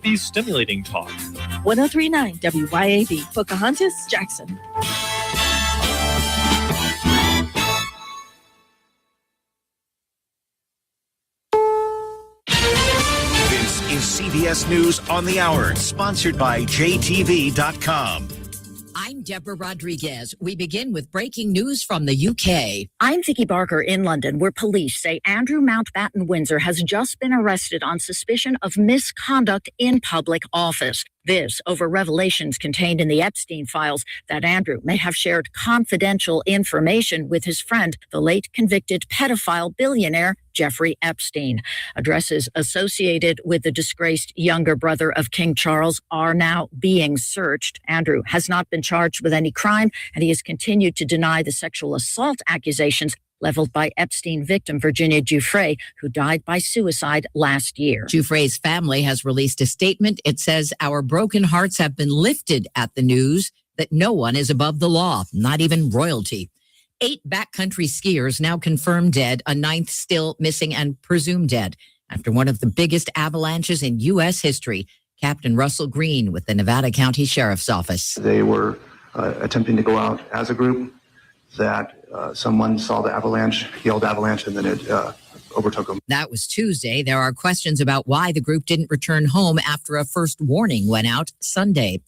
The stimulating talk. 1039 WYAB, Pocahontas, Jackson. This is CBS News on the Hour, sponsored by JTV.com. I'm Deborah Rodriguez. We begin with breaking news from the UK. I'm Vicky Barker in London, where police say Andrew Mountbatten Windsor has just been arrested on suspicion of misconduct in public office. This over revelations contained in the Epstein files that Andrew may have shared confidential information with his friend, the late convicted pedophile billionaire Jeffrey Epstein. Addresses associated with the disgraced younger brother of King Charles are now being searched. Andrew has not been charged with any crime, and he has continued to deny the sexual assault accusations leveled by Epstein victim Virginia Giuffre, who died by suicide last year. Giuffre's family has released a statement. It says, "Our broken hearts have been lifted at the news that no one is above the law, not even royalty." 8 backcountry skiers now confirmed dead, a 9th still missing and presumed dead after one of the biggest avalanches in U.S. history. Captain Russell Green with the Nevada County Sheriff's Office. They were attempting to go out as a group. That someone saw the avalanche, yelled avalanche, and then it overtook them. That was Tuesday. There are questions about why the group didn't return home after a first warning went out Sunday.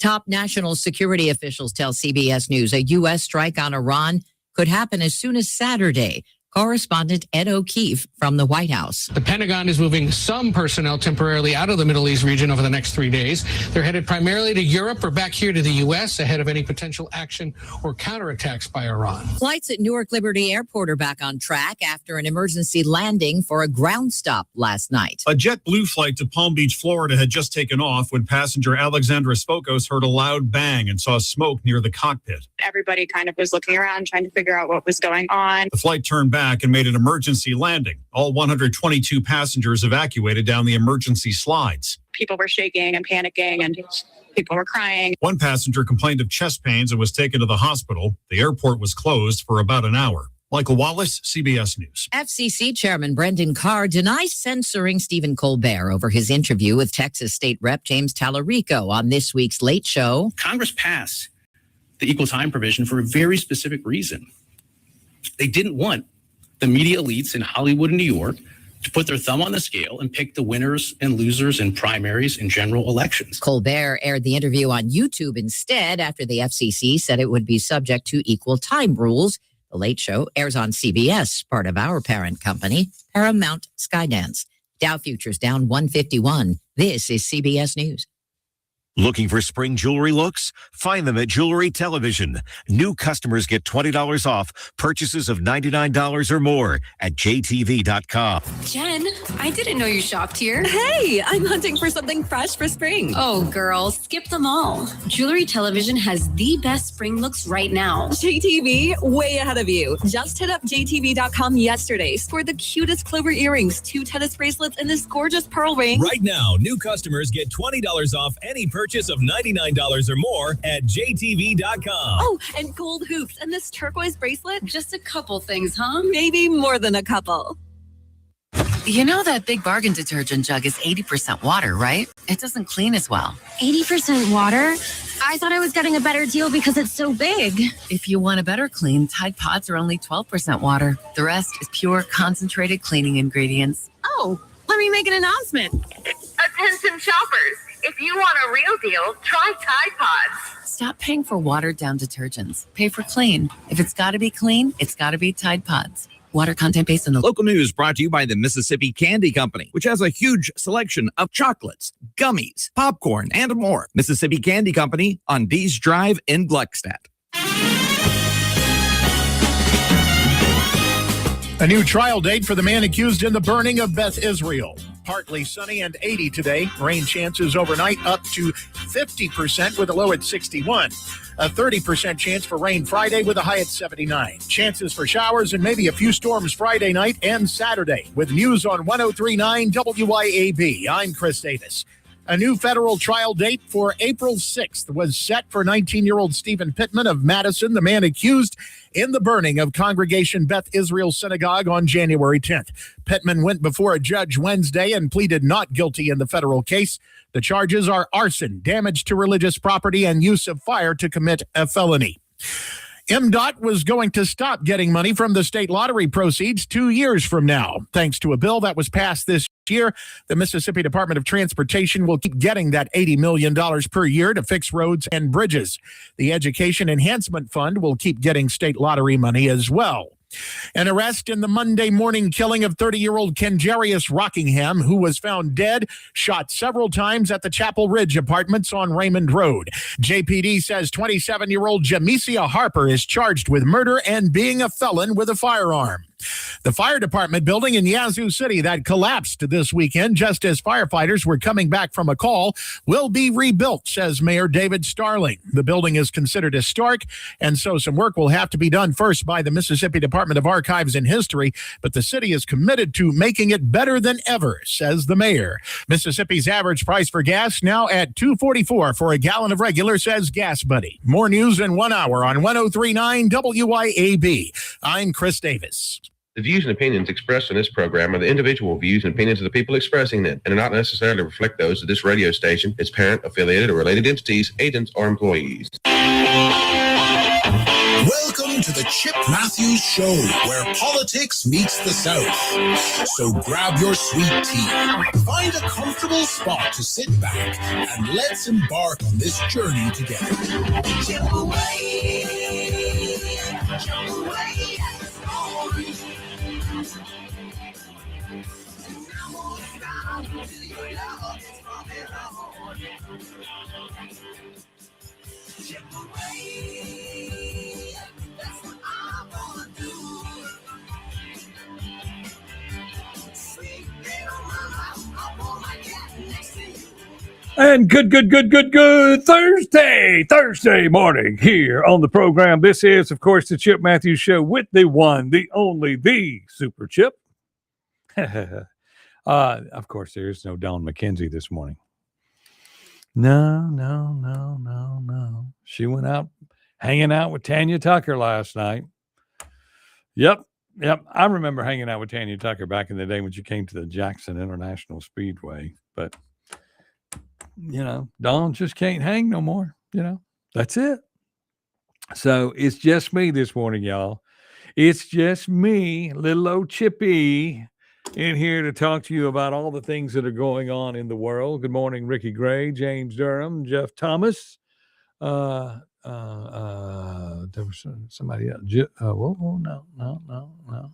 Top national security officials tell CBS News a U.S. strike on Iran could happen as soon as Saturday. Correspondent Ed O'Keefe from the White House. The Pentagon is moving some personnel temporarily out of the Middle East region over the next 3 days. They're headed primarily to Europe or back here to the U.S. ahead of any potential action or counterattacks by Iran. Flights at Newark Liberty Airport are back on track after an emergency landing for a ground stop last night. A JetBlue flight to Palm Beach, Florida had just taken off when passenger Alexandra Spokos heard a loud bang and saw smoke near the cockpit. Everybody kind of was looking around trying to figure out what was going on. The flight turned back and made an emergency landing. All 122 passengers evacuated down the emergency slides. People were shaking and panicking and people were crying. One passenger complained of chest pains and was taken to the hospital. The airport was closed for about an hour. Michael Wallace, CBS News. FCC Chairman Brendan Carr denies censoring Stephen Colbert over his interview with Texas State Rep James Tallarico on this week's Late Show. Congress passed the equal time provision for a very specific reason. They didn't want the media elites in Hollywood and New York to put their thumb on the scale and pick the winners and losers in primaries and general elections. Colbert aired the interview on YouTube instead after the FCC said it would be subject to equal time rules. The Late Show airs on CBS, part of our parent company, Paramount Skydance. Dow futures down 151. This is CBS News. Looking for spring jewelry looks? Find them at Jewelry Television. New customers get $20 off purchases of $99 or more at JTV.com. Jen, I didn't know you shopped here. Hey, I'm hunting for something fresh for spring. Oh, girl, skip them all. Jewelry Television has the best spring looks right now. JTV, way ahead of you. Just hit up JTV.com yesterday. Scored the cutest clover earrings, 2 tennis bracelets, and this gorgeous pearl ring. Right now, new customers get $20 off any purchase of $99 or more at JTV.com. Oh, and gold hoops and this turquoise bracelet. Just a couple things, huh? Maybe more than a couple. You know that Big Bargain detergent jug is 80% water, right? It doesn't clean as well. 80% water? I thought I was getting a better deal because it's so big. If you want a better clean, Tide Pods are only 12% water. The rest is pure concentrated cleaning ingredients. Oh, let me make an announcement. Attention shoppers. If you want a real deal, try Tide Pods. Stop paying for watered-down detergents. Pay for clean. If it's got to be clean, it's got to be Tide Pods. Water content based on the local news brought to you by the Mississippi Candy Company, which has a huge selection of chocolates, gummies, popcorn, and more. Mississippi Candy Company on Dees Drive in Gluckstadt. A new trial date for the man accused in the burning of Beth Israel. Partly sunny and 80 today. Rain chances overnight up to 50% with a low at 61. A 30% chance for rain Friday with a high at 79. Chances for showers and maybe a few storms Friday night and Saturday. With news on 103.9 WYAB, I'm Chris Davis. A new federal trial date for April 6th was set for 19-year-old Stephen Pittman of Madison, the man accused in the burning of Congregation Beth Israel Synagogue on January 10th. Pittman went before a judge Wednesday and pleaded not guilty in the federal case. The charges are arson, damage to religious property, and use of fire to commit a felony. MDOT was going to stop getting money from the state lottery proceeds 2 years from now. Thanks to a bill that was passed this year, the Mississippi Department of Transportation will keep getting that $80 million per year to fix roads and bridges. The Education Enhancement Fund will keep getting state lottery money as well. An arrest in the Monday morning killing of 30-year-old Kenjarius Rockingham, who was found dead, shot several times at the Chapel Ridge Apartments on Raymond Road. JPD says 27-year-old Jamesia Harper is charged with murder and being a felon with a firearm. The fire department building in Yazoo City that collapsed this weekend just as firefighters were coming back from a call will be rebuilt, says Mayor David Starling. The building is considered historic, and so some work will have to be done first by the Mississippi Department of Archives and History, but the city is committed to making it better than ever, says the mayor. Mississippi's average price for gas now at $2.44 for a gallon of regular, says Gas Buddy. More news in 1 hour on 103.9 WYAB. I'm Chris Davis. The views and opinions expressed on this program are the individual views and opinions of the people expressing them and do not necessarily reflect those of this radio station, its parent, affiliated, or related entities, agents, or employees. Welcome to the Chip Matthews Show, where politics meets the South. So grab your sweet tea, find a comfortable spot to sit back, and let's embark on this journey together. Chip away, chip away. And good Thursday morning here on the program. This is, of course, the Chip Matthews Show with the one, the only, the Super Chip. Of course, there is no Dawn McKenzie this morning. No. She went out hanging out with Tanya Tucker last night. Yep. I remember hanging out with Tanya Tucker back in the day when she came to the Jackson International Speedway. But, Dawn just can't hang no more. That's it. So it's just me this morning, y'all. It's just me, little old Chippy, in here to talk to you about all the things that are going on in the world. Good morning, Ricky Gray, James Durham, Jeff Thomas. There was somebody else. No.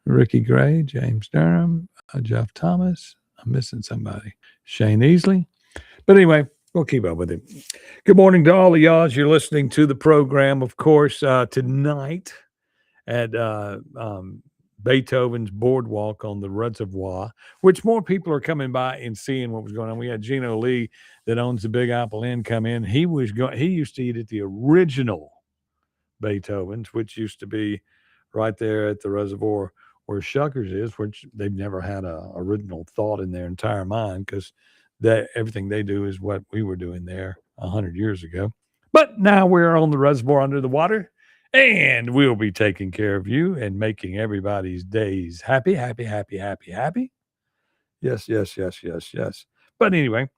Ricky Gray, James Durham, Jeff Thomas. I'm missing somebody. Shane Easley. But anyway, we'll keep up with it. Good morning to all of y'all as you're listening to the program. Of course, tonight at Beethoven's Boardwalk on the Reservoir, which more people are coming by and seeing what was going on. We had Gino Lee that owns the Big Apple Inn come in. He used to eat at the original Beethoven's, which used to be right there at the Reservoir where Shuckers is, which they've never had a original thought in their entire mind because everything they do is what we were doing there 100 years ago. But now we're on the reservoir under the water, and we'll be taking care of you and making everybody's days happy. Yes. But anyway,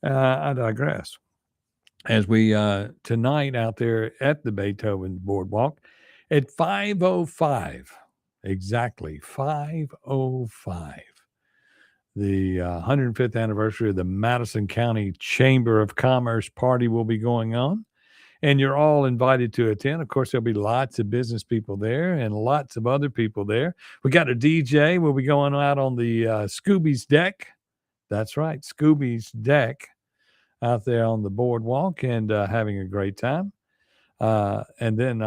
I digress. As we tonight out there at the Beethoven Boardwalk at 5:05, exactly 5:05, the 105th anniversary of the Madison County Chamber of Commerce party will be going on. And you're all invited to attend. Of course, there'll be lots of business people there and lots of other people there. We got a DJ. We'll be going out on the Scooby's deck. That's right, Scooby's deck out there on the boardwalk and having a great time. And then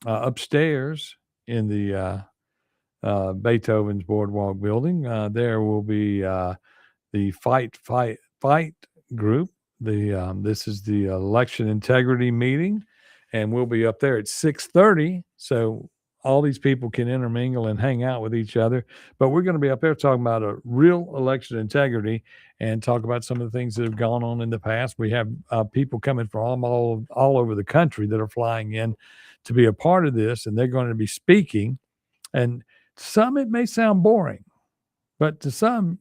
upstairs in the Beethoven's Boardwalk building, there will be the fight group. This is the election integrity meeting, and we'll be up there at 6:30. So all these people can intermingle and hang out with each other. But we're going to be up there talking about a real election integrity and talk about some of the things that have gone on in the past. We have people coming from all over the country that are flying in to be a part of this, and they're going to be speaking. And some, it may sound boring, but to some,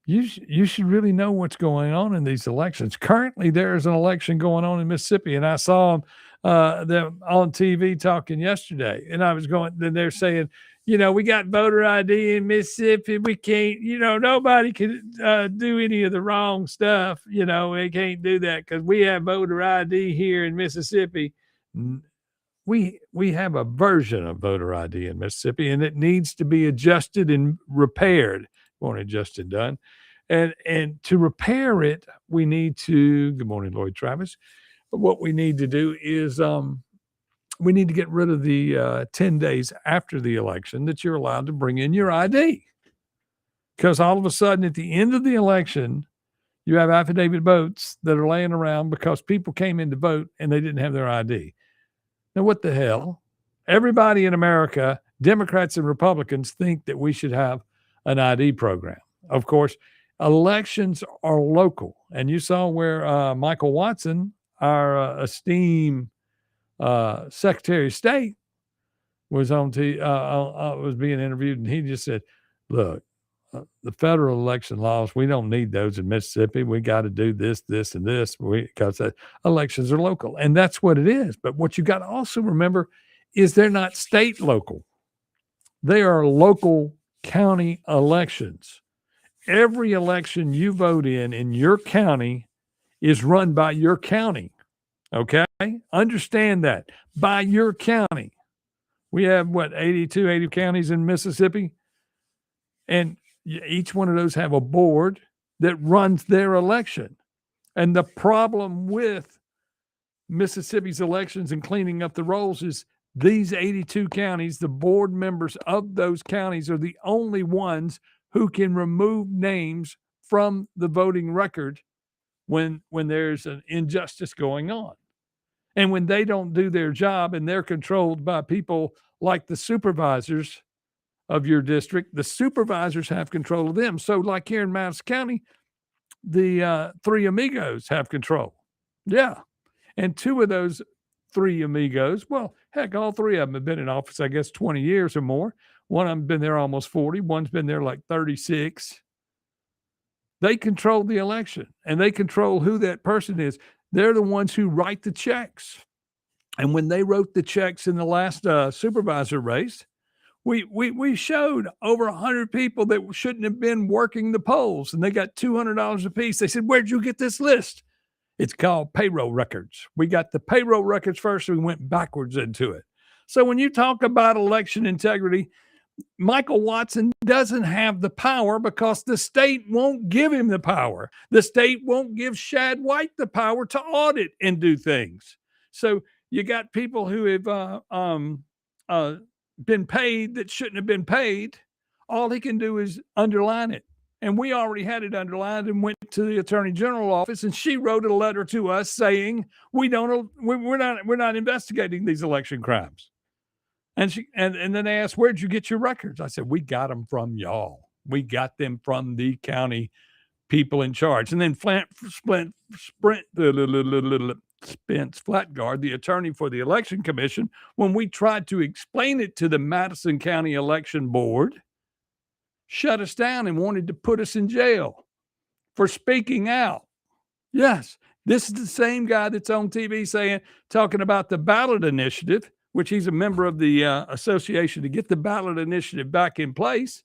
you should really know what's going on in these elections. Currently, there is an election going on in Mississippi, and I saw them on TV talking yesterday, and I was going. Then they're saying, we got voter ID in Mississippi. We can't, nobody can do any of the wrong stuff. We can't do that because we have voter ID here in Mississippi. We have a version of voter ID in Mississippi, and it needs to be adjusted and repaired. Won't adjusted done. And to repair it, we need to, good morning, Lloyd Travis. What we need to do is we need to get rid of the 10 days after the election that you're allowed to bring in your ID. Because all of a sudden at the end of the election, you have affidavit votes that are laying around because people came in to vote and they didn't have their ID. Now, what the hell? Everybody in America, Democrats and Republicans, think that we should have an ID program. Of course, elections are local. And you saw where Michael Watson, our esteemed Secretary of State, was was being interviewed, and he just said, look, the federal election laws, we don't need those in Mississippi. We got to do this, this, and this because elections are local. And that's what it is. But what you got to also remember is they're not state local. They are local county elections. Every election you vote in your county is run by your county. Okay? Understand that. By your county. We have, 80 counties in Mississippi? And each one of those have a board that runs their election. And the problem with Mississippi's elections and cleaning up the rolls is these 82 counties, the board members of those counties are the only ones who can remove names from the voting record when there's an injustice going on. And when they don't do their job and they're controlled by people like the supervisors of your district, the supervisors have control of them. So like here in Madison County, the three amigos have control. Yeah. And two of those three amigos, well, heck, all three of them have been in office, I guess, 20 years or more. One of them been there almost 40. One's been there like 36. They control the election, and they control who that person is. They're the ones who write the checks. And when they wrote the checks in the last supervisor race, we showed over 100 people that shouldn't have been working the polls, and they got $200 a piece. They said, where'd you get this list? It's called payroll records. We got the payroll records first, and we went backwards into it. So when you talk about election integrity, Michael Watson doesn't have the power because the state won't give him the power. The state won't give Shad White the power to audit and do things. So you got people who have been paid that shouldn't have been paid. All he can do is underline it. And we already had it underlined and went to the Attorney General office, and she wrote a letter to us saying we're not investigating these election crimes. And then they asked, where'd you get your records? I said, we got them from y'all. We got them from the county people in charge. And then Spence Flatgard, the attorney for the Election Commission, when we tried to explain it to the Madison County Election Board, shut us down and wanted to put us in jail for speaking out. Yes, this is the same guy that's on TV talking about the ballot initiative, which he's a member of the association to get the ballot initiative back in place.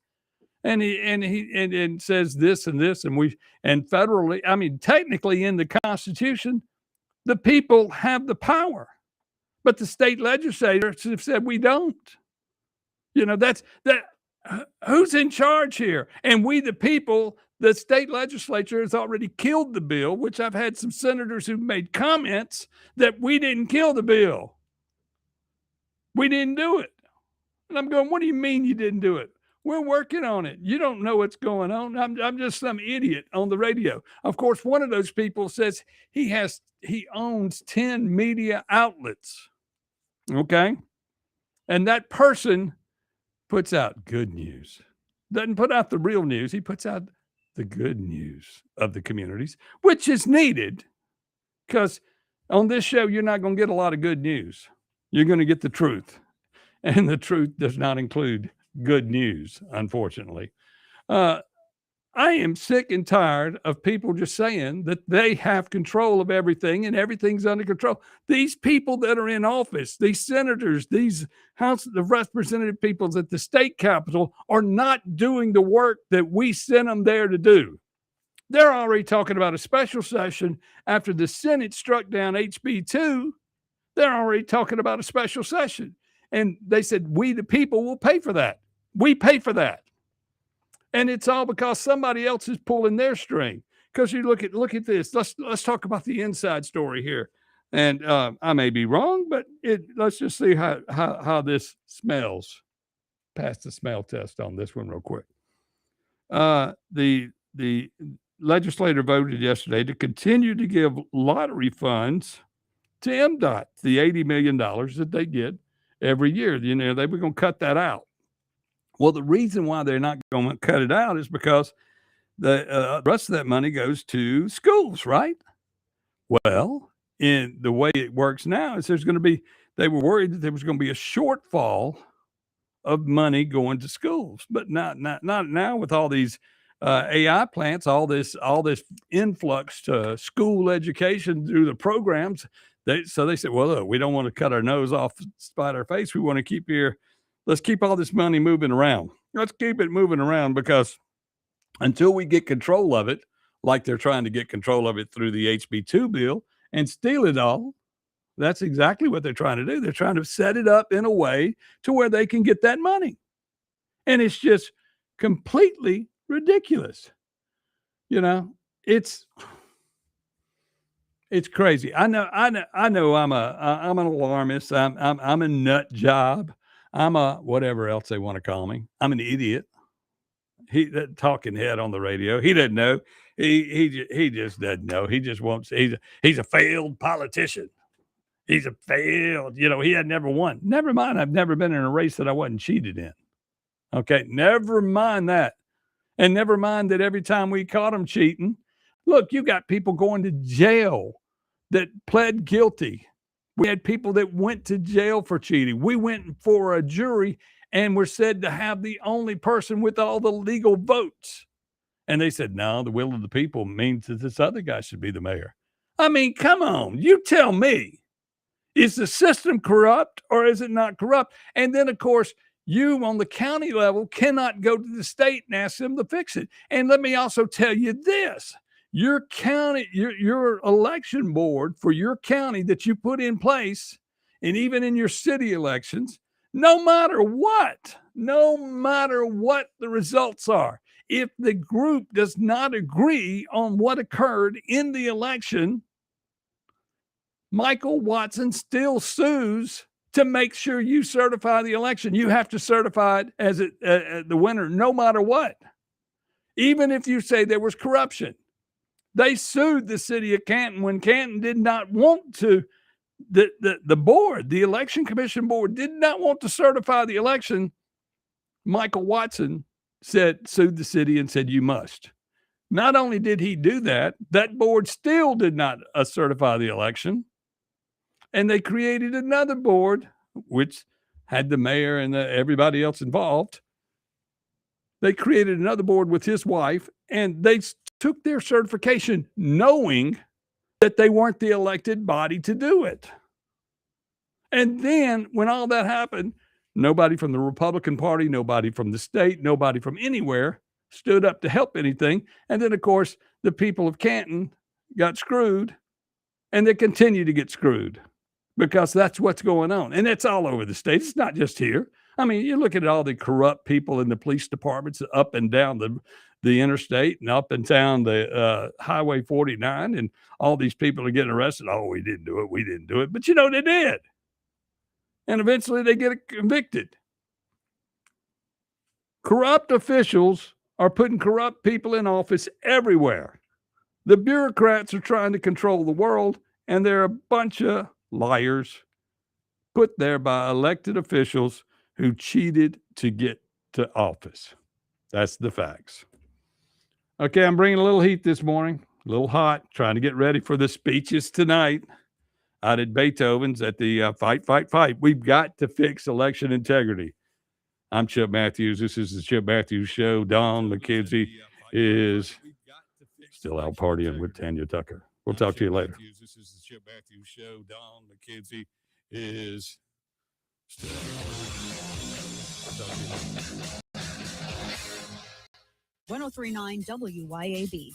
And he says this and this, and federally, I mean, technically in the Constitution, the people have the power, but the state legislators have said we don't. That's who's in charge here? And we, the people, the state legislature has already killed the bill, which I've had some senators who've made comments that we didn't kill the bill. We didn't do it. And I'm going, what do you mean you didn't do it? We're working on it. You don't know what's going on. I'm just some idiot on the radio. Of course, one of those people says he owns 10 media outlets. Okay. And that person puts out good news. Doesn't put out the real news. He puts out the good news of the communities, which is needed because on this show, you're not going to get a lot of good news. You're going to get the truth. And the truth does not include good news, unfortunately. I am sick and tired of people just saying that they have control of everything and everything's under control. These people that are in office, these senators, these House of Representative peoples at the state capitol are not doing the work that we sent them there to do. They're already talking about a special session after the Senate struck down HB 2. They're already talking about a special session. And they said, we, the people, will pay for that. We pay for that. And it's all because somebody else is pulling their string. Because you look at this. Let's talk about the inside story here. And I may be wrong, but let's just see how this smells. Pass the smell test on this one real quick. The legislature voted yesterday to continue to give lottery funds to MDOT, the $80 million that they get every year. You know, they were going to cut that out. Well, the reason why they're not going to cut it out is because the rest of that money goes to schools, right? Well, in the way it works now is they were worried that there was going to be a shortfall of money going to schools, but not now with all these AI plants, all this influx to school education through the programs. So they said, well, look, we don't want to cut our nose off, spite our face. We want to keep here. Let's keep all this money moving around. Let's keep it moving around because until we get control of it, like they're trying to get control of it through the HB2 bill and steal it all, that's exactly what they're trying to do. They're trying to set it up in a way to where they can get that money. And it's just completely ridiculous. You know, it's crazy. I know I'm an alarmist. I'm a nut job. I'm a whatever else they want to call me. I'm an idiot. That talking head on the radio. He doesn't know. He just doesn't know. He just wants. He's a failed politician. He's a failed. You know, he had never won. Never mind. I've never been in a race that I wasn't cheated in. Okay, never mind that, and never mind that every time we caught him cheating, look, you got people going to jail that pled guilty. We had people that went to jail for cheating. We went for a jury and were said to have the only person with all the legal votes. And they said, no, the will of the people means that this other guy should be the mayor. I mean, come on, you tell me. Is the system corrupt or is it not corrupt? And then, of course, you on the county level cannot go to the state and ask them to fix it. And let me also tell you this. Your county, your election board for your county that you put in place, and even in your city elections, no matter what the results are, if the group does not agree on what occurred in the election, Michael Watson still sues to make sure you certify the election. You have to certify it as the winner, no matter what. Even if you say there was corruption. They sued the city of Canton when Canton did not want to, the board, the election commission board did not want to certify the election. Michael Watson sued the city and said, you must. Not only did he do that, that board still did not certify the election. And they created another board, which had the mayor and everybody else involved. They created another board with his wife, and they took their certification knowing that they weren't the elected body to do it. And then when all that happened, nobody from the Republican Party, nobody from the state, nobody from anywhere stood up to help anything. And then, of course, the people of Canton got screwed, and they continue to get screwed because that's what's going on. And it's all over the state. It's not just here. I mean, you look at all the corrupt people in the police departments up and down the interstate and up and down the Highway 49, and all these people are getting arrested. Oh, we didn't do it. We didn't do it. But, you know, they did. And eventually they get convicted. Corrupt officials are putting corrupt people in office everywhere. The bureaucrats are trying to control the world, and they're a bunch of liars, put there by elected officials who cheated to get to office. That's the facts. Okay, I'm bringing a little heat this morning, a little hot, trying to get ready for the speeches tonight out at Beethoven's at the Fight, Fight, Fight. We've got to fix election integrity. I'm Chip Matthews. This is the Chip Matthews Show. Don McKenzie is still out partying with Tanya Tucker. We'll talk to you later. This is the Chip Matthews Show. Don McKenzie is still out. 1039 WYAB.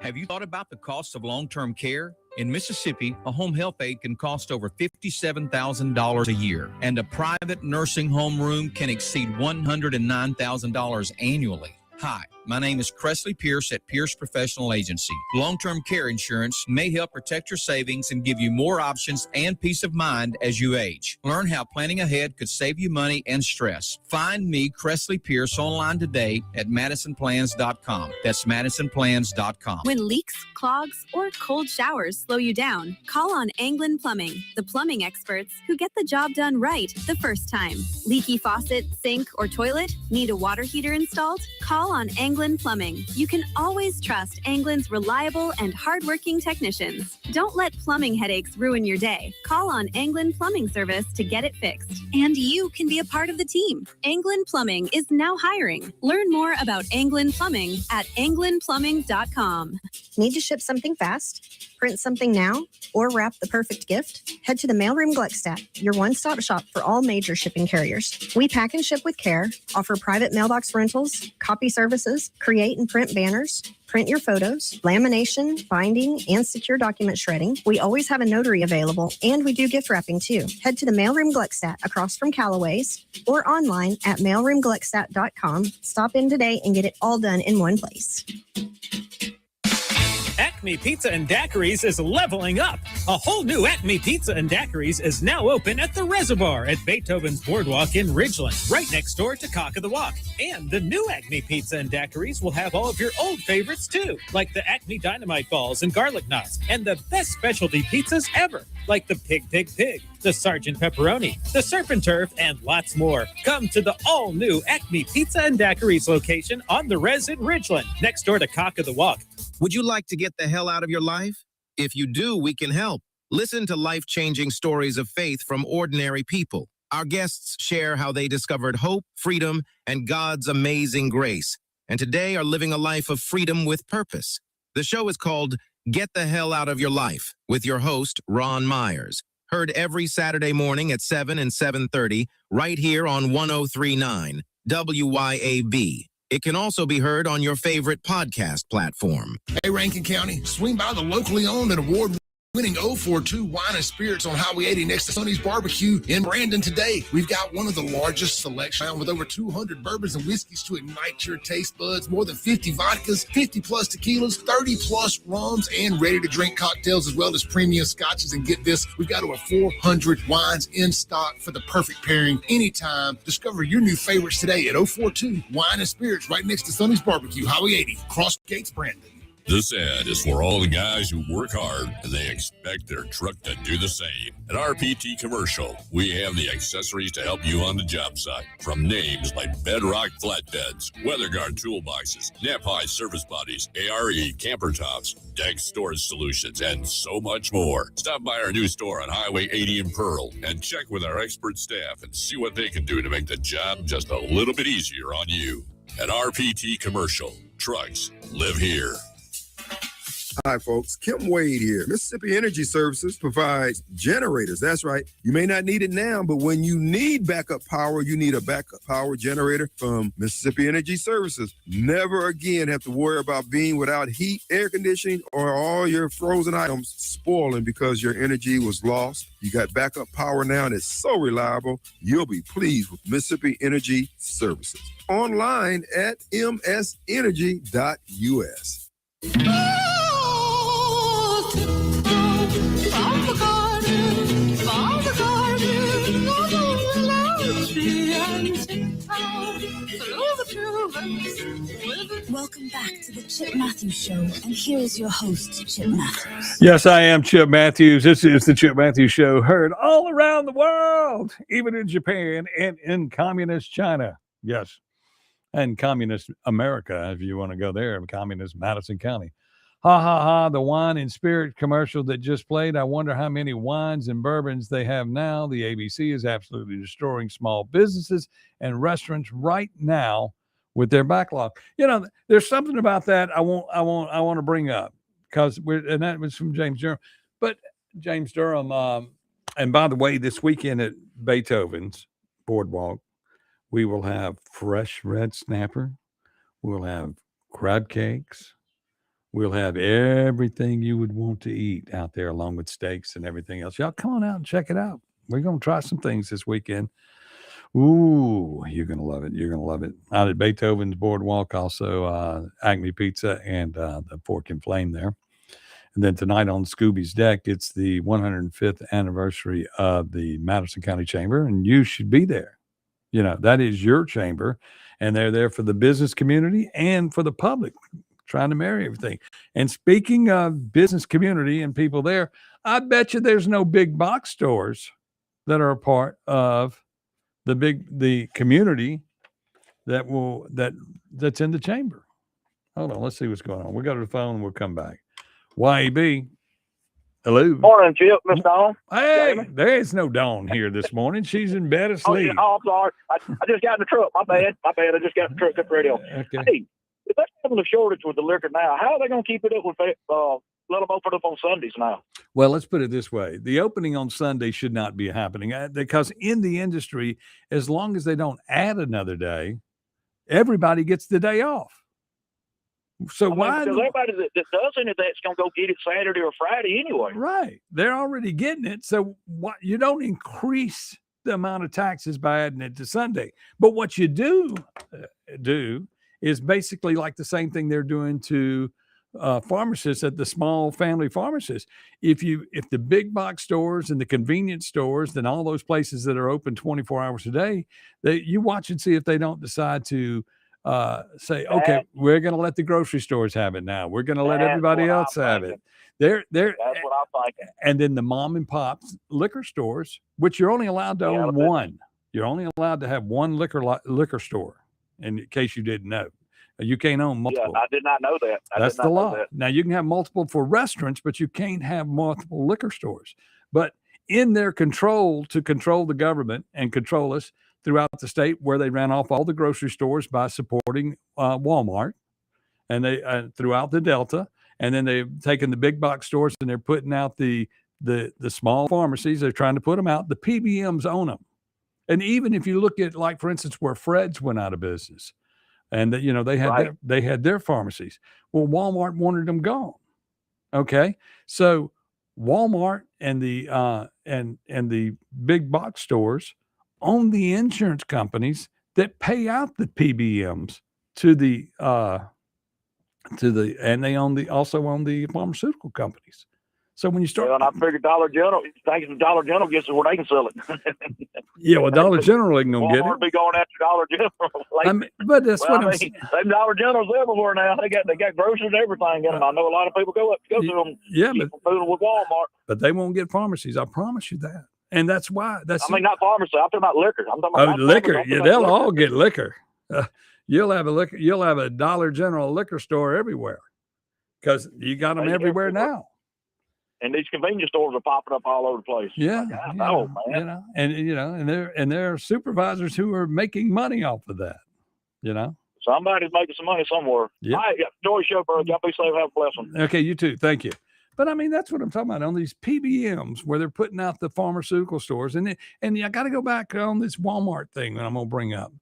Have you thought about the cost of long-term care? In Mississippi, a home health aide can cost over $57,000 a year, and a private nursing home room can exceed $109,000 annually. Hi, my name is Cressley Pierce at Pierce Professional Agency. Long-term care insurance may help protect your savings and give you more options and peace of mind as you age. Learn how planning ahead could save you money and stress. Find me, Cressley Pierce, online today at MadisonPlans.com. That's MadisonPlans.com. When leaks, clogs, or cold showers slow you down, call on Anglin Plumbing, the plumbing experts who get the job done right the first time. Leaky faucet, sink, or toilet? Need a water heater installed? Call on Anglin Plumbing. You can always trust Anglin's reliable and hardworking technicians. Don't let plumbing headaches ruin your day. Call on Anglin Plumbing Service to get it fixed. And you can be a part of the team. Anglin Plumbing is now hiring. Learn more about Anglin Plumbing at anglinplumbing.com. Need to ship something fast? Print something now? Or wrap the perfect gift? Head to the Mailroom Gluckstadt, your one-stop shop for all major shipping carriers. We pack and ship with care, offer private mailbox rentals, copy services, create and print banners, print your photos, lamination, binding, and secure document shredding. We always have a notary available, and we do gift wrapping too. Head to the Mailroom Gluckstadt across from Callaway's or online at mailroomgluckstadt.com. Stop in today and get it all done in one place. Acme Pizza and Daiquiris is leveling up. A whole new Acme Pizza and Daiquiris is now open at the Reservoir at Beethoven's Boardwalk in Ridgeland, right next door to Cock of the Walk. And the new Acme Pizza and Daiquiris will have all of your old favorites too, like the Acme Dynamite Balls and Garlic Knots, and the best specialty pizzas ever, like the Pig, the Sergeant Pepperoni, the Surf and Turf, and lots more. Come to the all-new Acme Pizza and Daiquiris location on the Res in Ridgeland, next door to Cock of the Walk. Would you like to get the hell out of your life? If you do, we can help. Listen to life-changing stories of faith from ordinary people. Our guests share how they discovered hope, freedom, and God's amazing grace, and today are living a life of freedom with purpose. The show is called Get the Hell Out of Your Life with your host, Ron Myers. Heard every Saturday morning at 7 and 7:30 right here on 1039 WYAB. It can also be heard on your favorite podcast platform. Hey, Rankin County, swing by the locally owned and award-winning 042 Wine and Spirits on Highway 80 next to Sonny's Barbecue in Brandon today. We've got one of the largest selections with over 200 bourbons and whiskeys to ignite your taste buds, more than 50 vodkas, 50-plus tequilas, 30-plus rums, and ready-to-drink cocktails, as well as premium scotches. And get this, we've got over 400 wines in stock for the perfect pairing anytime. Discover your new favorites today at 042 Wine and Spirits right next to Sonny's Barbecue, Highway 80, Cross Gates, Brandon. This ad is for all the guys who work hard and they expect their truck to do the same. At RPT Commercial, we have the accessories to help you on the job site. From names like Bedrock Flatbeds, WeatherGuard Toolboxes, Nap-High Service Bodies, ARE Camper Tops, Deck Storage Solutions, and so much more. Stop by our new store on Highway 80 in Pearl and check with our expert staff and see what they can do to make the job just a little bit easier on you. At RPT Commercial, trucks live here. Hi, folks. Kim Wade here. Mississippi Energy Services provides generators. That's right. You may not need it now, but when you need backup power, you need a backup power generator from Mississippi Energy Services. Never again have to worry about being without heat, air conditioning, or all your frozen items spoiling because your energy was lost. You got backup power now, and it's so reliable. You'll be pleased with Mississippi Energy Services. Online at msenergy.us. Welcome back to the Chip Matthews Show, and here is your host, Chip Matthews. Yes, I am Chip Matthews. This is the Chip Matthews Show, heard all around the world, even in Japan and in communist China. Yes, and communist America, if you want to go there, communist Madison County. Ha, ha, ha, the wine and spirit commercial that just played. I wonder how many wines and bourbons they have now. The ABC is absolutely destroying small businesses and restaurants right now with their backlog. You know, there's something about that I want to bring up because and that was from James Durham. But James Durham, and by the way, this weekend at Beethoven's Boardwalk, we will have fresh red snapper. We'll have crab cakes. We'll have everything you would want to eat out there, along with steaks and everything else. Y'all come on out and check it out. We're going to try some things this weekend. Ooh, you're going to love it. You're going to love it. Out at Beethoven's Boardwalk, also Acme Pizza and the Fork and Flame there. And then tonight on Scooby's Deck, it's the 105th anniversary of the Madison County Chamber, and you should be there. You know, that is your chamber, and they're there for the business community and for the public, trying to marry everything. And speaking of business community and people there, I bet you there's no big box stores that are a part of the community that's in the chamber. Hold on, let's see what's going on. We'll go to the phone and we'll come back. YAB. Hello. Morning, Chip, Miss Dawn. Hey, there is no Dawn here this morning. She's in bed asleep. I'm sorry. I just got in the truck. My bad. I just got in the truck at the radio. Okay. Hey, if they're having a shortage with the liquor now, how are they going to keep it up with let them open up on Sundays now? Well, let's put it this way. The opening on Sunday should not be happening because in the industry, as long as they don't add another day, everybody gets the day off. So why? Because everybody that does any of that's going to go get it Saturday or Friday anyway. Right. They're already getting it. So what? You don't increase the amount of taxes by adding it to Sunday. But what you do is basically like the same thing they're doing to pharmacists at the small family pharmacists. If the big box stores and the convenience stores and all those places that are open 24 hours a day, you watch and see if they don't decide to say, okay, we're going to let the grocery stores have it now. We're going to let everybody else have it. That's what I'm thinking. And then the mom and pops liquor stores, which you're only allowed to own one. You're only allowed to have one liquor store. In case you didn't know, you can't own multiple. Yeah, I did not know that. That's the law. Now you can have multiple for restaurants, but you can't have multiple liquor stores. But in their control to control the government and control us throughout the state, where they ran off all the grocery stores by supporting Walmart, and they throughout the Delta, and then they've taken the big box stores and they're putting out the small pharmacies. They're trying to put them out. The PBMs own them. And even if you look at, like, for instance, where Fred's went out of business, and they had their pharmacies. Well, Walmart wanted them gone. Okay, so Walmart and the big box stores own the insurance companies that pay out the PBMs and they also own the pharmaceutical companies. So when you start, and I figured Dollar General, thanks to Dollar General, gets it where they can sell it. Yeah, well, Dollar General ain't gonna get it. Be going after Dollar General. But that's what I'm saying. Dollar General's everywhere now. They got groceries and everything in them. I know a lot of people go to them. Yeah, but food with Walmart. But they won't get pharmacies. I promise you that. And that's why. Not pharmacy. I'm talking about liquor. I'm talking about liquor. Yeah, they'll all get liquor. You'll have a Dollar General liquor store everywhere because you got them everywhere now. And these convenience stores are popping up all over the place. Yeah, man. And there are supervisors who are making money off of that. Somebody's making some money somewhere. Yeah. All right, enjoy the show, bro. Y'all be safe. Have a blessing. Okay, you too. Thank you. But I mean, that's what I'm talking about on these PBMs where they're putting out the pharmaceutical stores. And I got to go back on this Walmart thing that I'm going to bring up.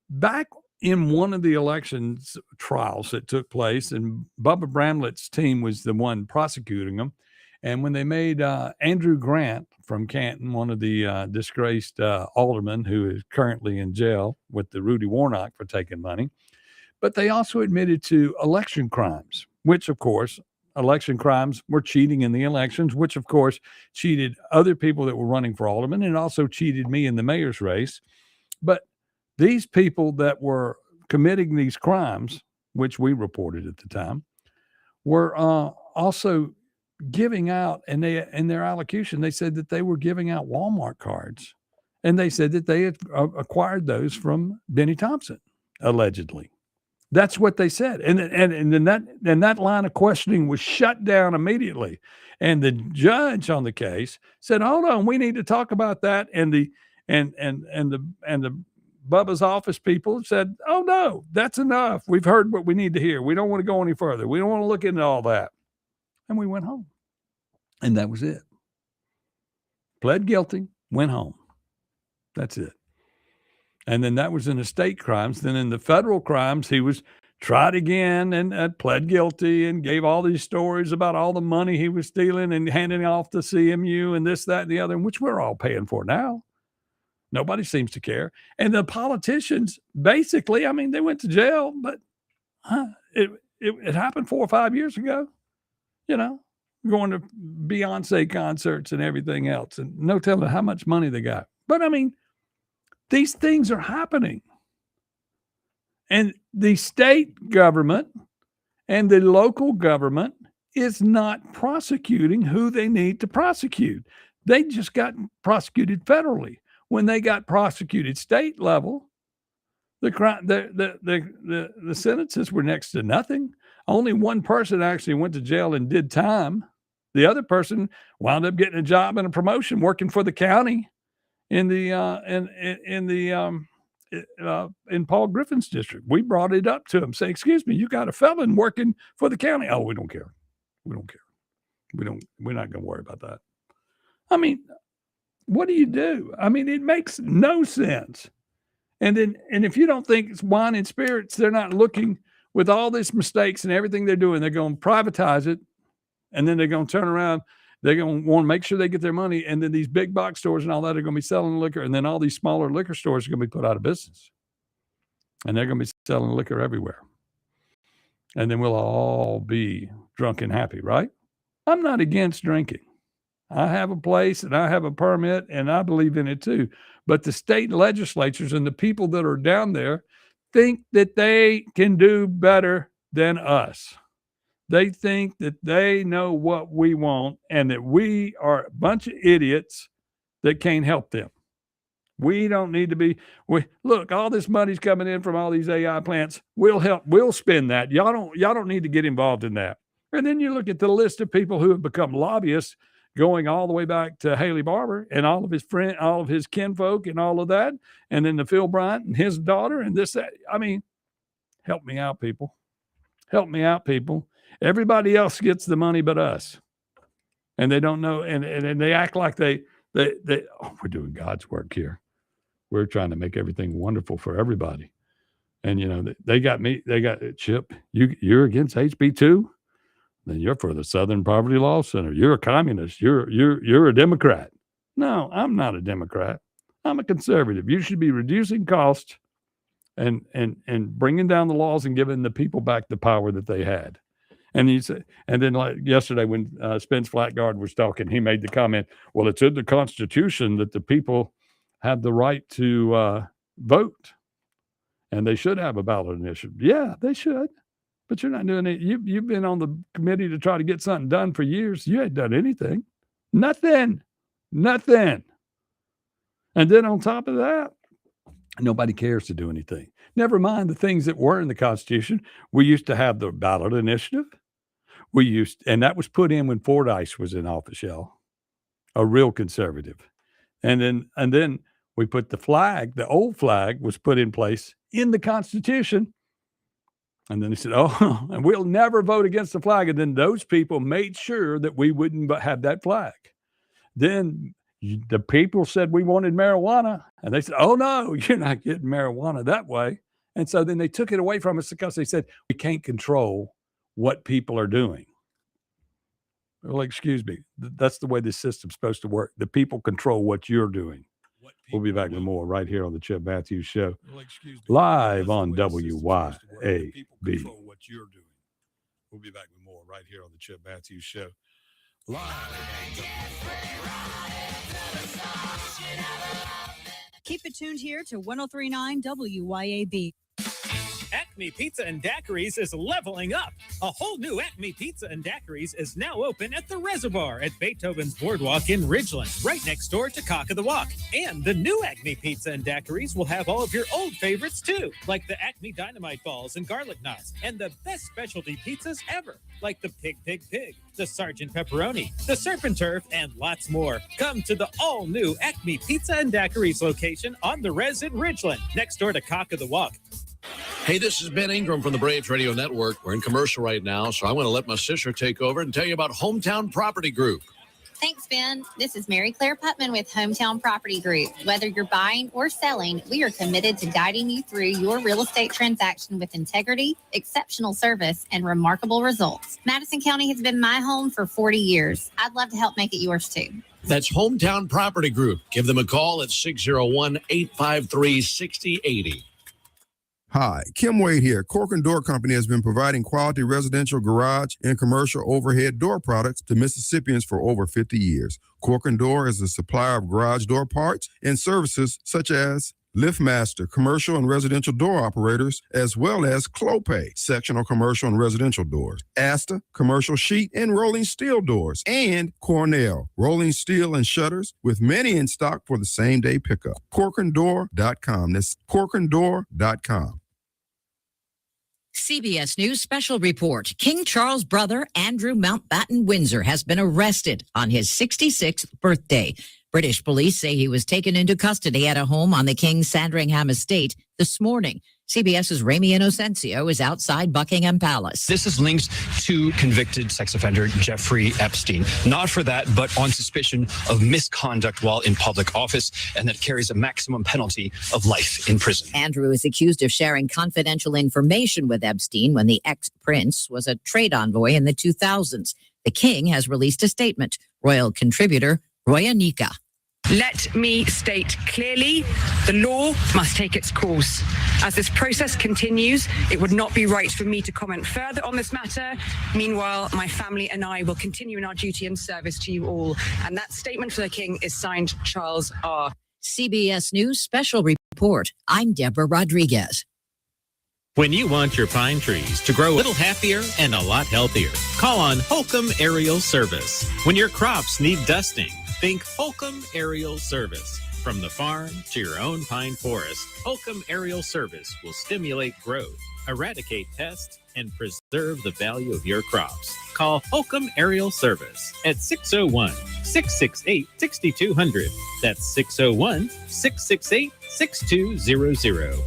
Back in one of the elections trials that took place, and Bubba Bramlett's team was the one prosecuting them. And when they made Andrew Grant from Canton, one of the disgraced aldermen who is currently in jail with the Rudy Warnock for taking money, but they also admitted to election crimes, which, of course, election crimes were cheating in the elections, which, of course, cheated other people that were running for alderman and also cheated me in the mayor's race. But these people that were committing these crimes, which we reported at the time, were also giving out, and they in their allocution, they said that they were giving out Walmart cards. And they said that they had acquired those from Benny Thompson, allegedly. That's what they said. And then that line of questioning was shut down immediately. And the judge on the case said, hold on, we need to talk about that. And the Bubba's office people said, oh no, that's enough. We've heard what we need to hear. We don't want to go any further. We don't want to look into all that. And we went home. And that was it. Pled guilty, went home. That's it. And then that was in the state crimes. Then in the federal crimes, he was tried again and pled guilty and gave all these stories about all the money he was stealing and handing off to CMU and this, that, and the other, which we're all paying for now. Nobody seems to care. And the politicians, basically, I mean, they went to jail, but it happened 4 or 5 years ago, going to Beyonce concerts and everything else. And no telling how much money they got. But I mean, these things are happening. And the state government and the local government is not prosecuting who they need to prosecute. They just got prosecuted federally. When they got prosecuted state level, the sentences were next to nothing. Only one person actually went to jail and did time. The other person wound up getting a job and a promotion working for the county in Paul Griffin's district. We brought it up to him, saying, excuse me, you got a felon working for the county. Oh, we don't care. We're not going to worry about that. I mean, what do you do? I mean, it makes no sense. And if you don't think it's wine and spirits, they're not looking with all these mistakes and everything they're doing, they're going to privatize it. And then they're going to turn around. They're going to want to make sure they get their money. And then these big box stores and all that are going to be selling liquor. And then all these smaller liquor stores are going to be put out of business. And they're going to be selling liquor everywhere. And then we'll all be drunk and happy, right? I'm not against drinking. I have a place and I have a permit and I believe in it too. But the state legislatures and the people that are down there think that they can do better than us. They think that they know what we want and that we are a bunch of idiots that can't help them. We don't need to be. Look, all this money's coming in from all these AI plants. We'll help. We'll spend that. Y'all don't need to get involved in that. And then you look at the list of people who have become lobbyists, going all the way back to Haley Barbour and all of his friends, all of his kinfolk, and all of that, and then the Phil Bryant and his daughter, and this. That. I mean, help me out, people. Help me out, people. Everybody else gets the money but us. And they don't know, and they act like they we're doing God's work here. We're trying to make everything wonderful for everybody. And they got me, they got Chip, you're against HB 2? Then you're for the Southern Poverty Law Center. You're a communist. You're a Democrat. No, I'm not a Democrat. I'm a conservative. You should be reducing costs and bringing down the laws and giving the people back the power that they had. And he said, and then like yesterday when Spence Flatguard was talking, he made the comment, well, it's in the Constitution that the people have the right to vote and they should have a ballot initiative. Yeah, they should. But you're not doing it. You've been on the committee to try to get something done for years. You ain't done anything. Nothing. And then on top of that, nobody cares to do anything. Never mind the things that were in the Constitution. We used to have the ballot initiative. And that was put in when Fordyce was in office, y'all. A real conservative. And then we put the flag, the old flag was put in place in the Constitution. And then he said, oh, and we'll never vote against the flag. And then those people made sure that we wouldn't have that flag. Then the people said we wanted marijuana. And they said, oh, no, you're not getting marijuana that way. And so then they took it away from us because they said, we can't control what people are doing. Well, excuse me. That's the way the system's supposed to work. The people control what you're doing. We'll be back with more right here on the Chip Matthews Show, live on WYAB. We'll be back with more right here on the Chip Matthews Show, live. Keep it tuned here to 103.9 WYAB. Acme Pizza and Daiquiris is leveling up. A whole new Acme Pizza and Daiquiris is now open at the Reservoir at Beethoven's Boardwalk in Ridgeland, right next door to Cock of the Walk. And the new Acme Pizza and Daiquiris will have all of your old favorites too, like the Acme Dynamite Balls and Garlic Knots, and the best specialty pizzas ever, like the Pig, the Sergeant Pepperoni, the Surf and Turf, and lots more. Come to the all-new Acme Pizza and Daiquiris location on the Res in Ridgeland, next door to Cock of the Walk. Hey, this is Ben Ingram from the Braves Radio Network. We're in commercial right now, so I want to let my sister take over and tell you about Hometown Property Group. Thanks, Ben. This is Mary Claire Putman with Hometown Property Group. Whether you're buying or selling, we are committed to guiding you through your real estate transaction with integrity, exceptional service, and remarkable results. Madison County has been my home for 40 years. I'd love to help make it yours too. That's Hometown Property Group. Give them a call at 601-853-6080. Hi, Kim Wade here. Cork and Door Company has been providing quality residential garage and commercial overhead door products to Mississippians for over 50 years. Cork and Door is a supplier of garage door parts and services such as LiftMaster, commercial and residential door operators, as well as Clopay, sectional commercial and residential doors, Asta, commercial sheet and rolling steel doors, and Cornell, rolling steel and shutters, with many in stock for the same-day pickup. CorkandDoor.com. That's CorkandDoor.com. CBS News special report. King Charles' brother, Andrew Mountbatten Windsor, has been arrested on his 66th birthday. British police say he was taken into custody at a home on the King's Sandringham estate this morning. CBS's Ramy Inocencio is outside Buckingham Palace. This is linked to convicted sex offender Jeffrey Epstein. Not for that, but on suspicion of misconduct while in public office, and that carries a maximum penalty of life in prison. Andrew is accused of sharing confidential information with Epstein when the ex-prince was a trade envoy in the 2000s. The king has released a statement. Royal contributor Roy Anika. Let me state clearly, the law must take its course. As this process continues, it would not be right for me to comment further on this matter. Meanwhile, my family and I will continue in our duty and service to you all. And that statement for the King is signed Charles R. CBS News special report. I'm Deborah Rodriguez. When you want your pine trees to grow a little happier and a lot healthier, call on Holcomb Aerial Service. When your crops need dusting, think Holcomb Aerial Service. From the farm to your own pine forest, Holcomb Aerial Service will stimulate growth, eradicate pests, and preserve the value of your crops. Call Holcomb Aerial Service at 601-668-6200. That's 601-668-6200.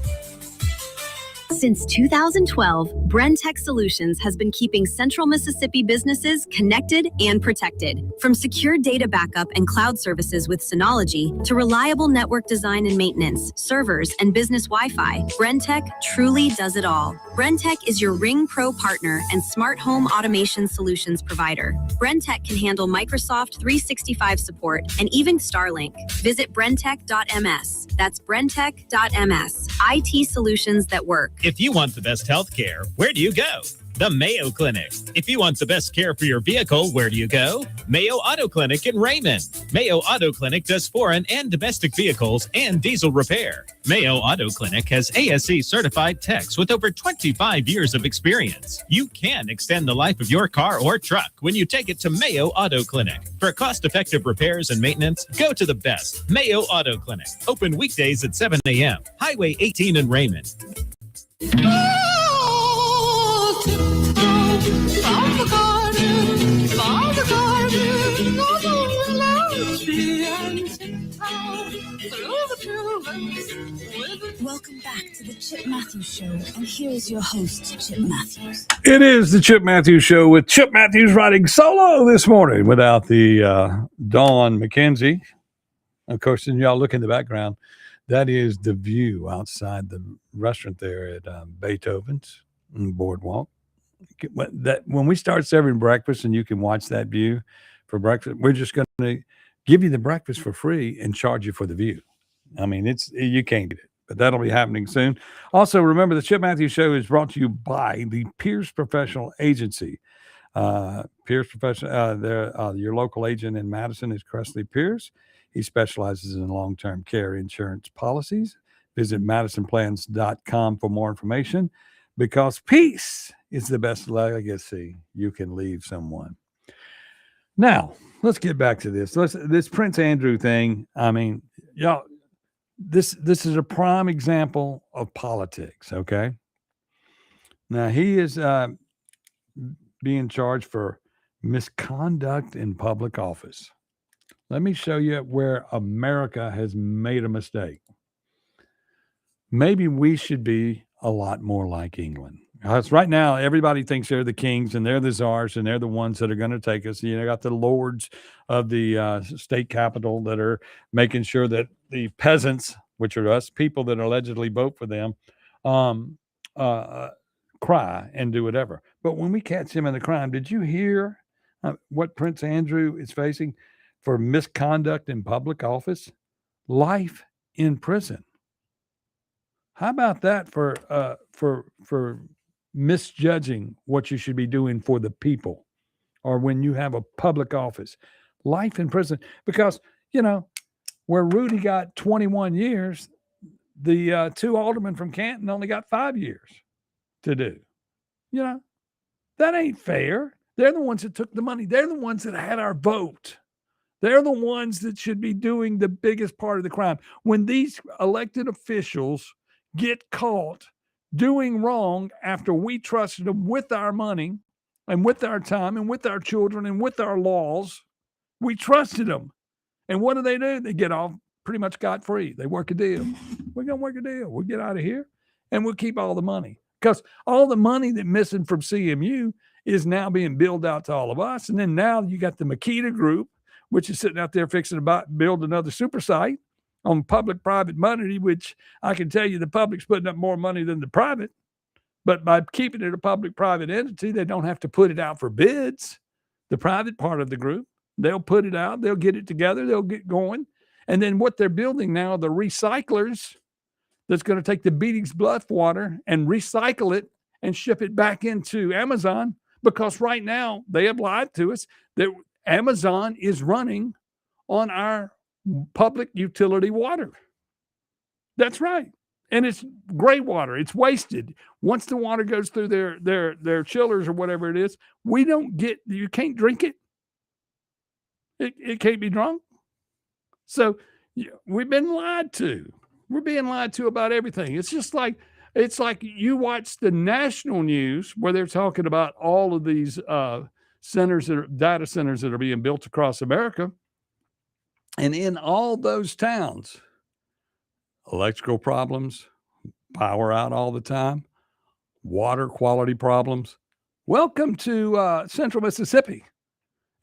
Since 2012, Brentech Solutions has been keeping Central Mississippi businesses connected and protected. From secure data backup and cloud services with Synology to reliable network design and maintenance, servers, and business Wi-Fi, Brentech truly does it all. Brentech is your Ring Pro partner and smart home automation solutions provider. Brentech can handle Microsoft 365 support and even Starlink. Visit brentech.ms. That's brentech.ms. IT solutions that work. If you want the best health care, where do you go? The Mayo Clinic. If you want the best care for your vehicle, where do you go? Mayo Auto Clinic in Raymond. Mayo Auto Clinic does foreign and domestic vehicles and diesel repair. Mayo Auto Clinic has ASE certified techs with over 25 years of experience. You can extend the life of your car or truck when you take it to Mayo Auto Clinic. For cost-effective repairs and maintenance, go to the best, Mayo Auto Clinic. Open weekdays at 7 a.m. Highway 18 in Raymond. Welcome back to the Chip Matthews Show, and here is your host, Chip Matthews. It is the Chip Matthews Show with Chip Matthews riding solo this morning without the Dawn McKenzie. Of course, and y'all look in the background. That is the view outside the restaurant there at Beethoven's Boardwalk. When we start serving breakfast and you can watch that view for breakfast, we're just going to give you the breakfast for free and charge you for the view. I mean, you can't get it, but that'll be happening soon. Also, remember the Chip Matthews Show is brought to you by the Pierce Professional Agency. Pierce Professional, your local agent in Madison is Cresley Pierce. He specializes in long-term care insurance policies. Visit madisonplans.com for more information. because peace is the best legacy you can leave someone. Now, let's get back to this. This Prince Andrew thing. I mean, y'all, this is a prime example of politics. Okay. Now he is being charged for misconduct in public office. Let me show you where America has made a mistake. Maybe we should be a lot more like England. Because right now, everybody thinks they're the kings and they're the czars and they're the ones that are going to take us. You know, got the lords of the state capital that are making sure that the peasants, which are us, people that allegedly vote for them, cry and do whatever. But when we catch him in the crime, did you hear what Prince Andrew is facing for misconduct in public office? Life in prison. How about that for misjudging what you should be doing for the people, or when you have a public office? Life in prison. Because, you know, where Rudy got 21 years, the two aldermen from Canton only got 5 years to do. You know, that ain't fair. They're the ones that took the money. They're the ones that had our vote. They're the ones that should be doing the biggest part of the crime. When these elected officials get caught doing wrong after we trusted them with our money and with our time and with our children and with our laws, we trusted them. And what do? They get off pretty much scot-free. They work a deal. We're going to work a deal. We'll get out of here and we'll keep all the money. Because all the money that's missing from CMU is now being billed out to all of us. And then now you got the Makita Group, which is sitting out there fixing to build another super site on public-private money, which I can tell you the public's putting up more money than the private. But by keeping it a public-private entity, they don't have to put it out for bids. The private part of the group, they'll put it out. They'll get it together. They'll get going. And then what they're building now, the recyclers that's going to take the Beatty's Bluff water and recycle it and ship it back into Amazon, because right now they have lied to us that Amazon is running on our public utility water. That's right. And it's gray water. It's wasted. Once the water goes through their chillers or whatever it is, you can't drink it. It can't be drunk. So we've been lied to. We're being lied to about everything. It's like you watch the national news where they're talking about all of these data centers that are being built across America. And in all those towns, electrical problems, power out all the time, water quality problems. Welcome to Central Mississippi.